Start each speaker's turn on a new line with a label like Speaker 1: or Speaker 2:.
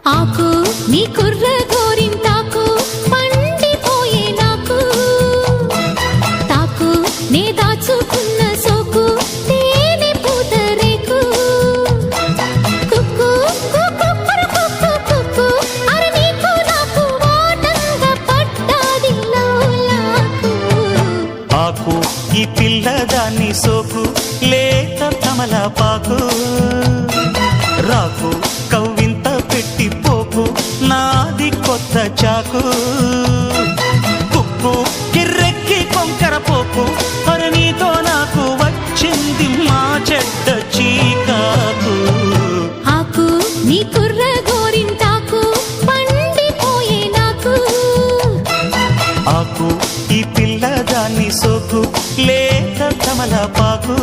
Speaker 1: ఆకు నీ కుర్ర గోరింటాకు పండిపోయే నాకు తాకు నే దాచుకున్న సోకు తేనె పూతరేకు కుక్కు కుక్కు అరే నీకు నాకు వాటంగా పట్టాది లౌలాకు
Speaker 2: ఆకు ఈ పిల్లదాన్ని సోకు లేత తమలపాకు రాకు కవ్వింత పెట్టిపోకు నాది కొత్త చాకు కుక్కు కిర్రెక్కి కొంకర పోకు అరే నీతో నాకు వచ్చింది మా చెడ్డ చీకాకు
Speaker 1: ఆకు నీ కుర్ర గోరింటాకు పండిపోయే నాకు
Speaker 2: ఆకు ఈ పిల్లదాన్ని సోకు లేత తమలపాకు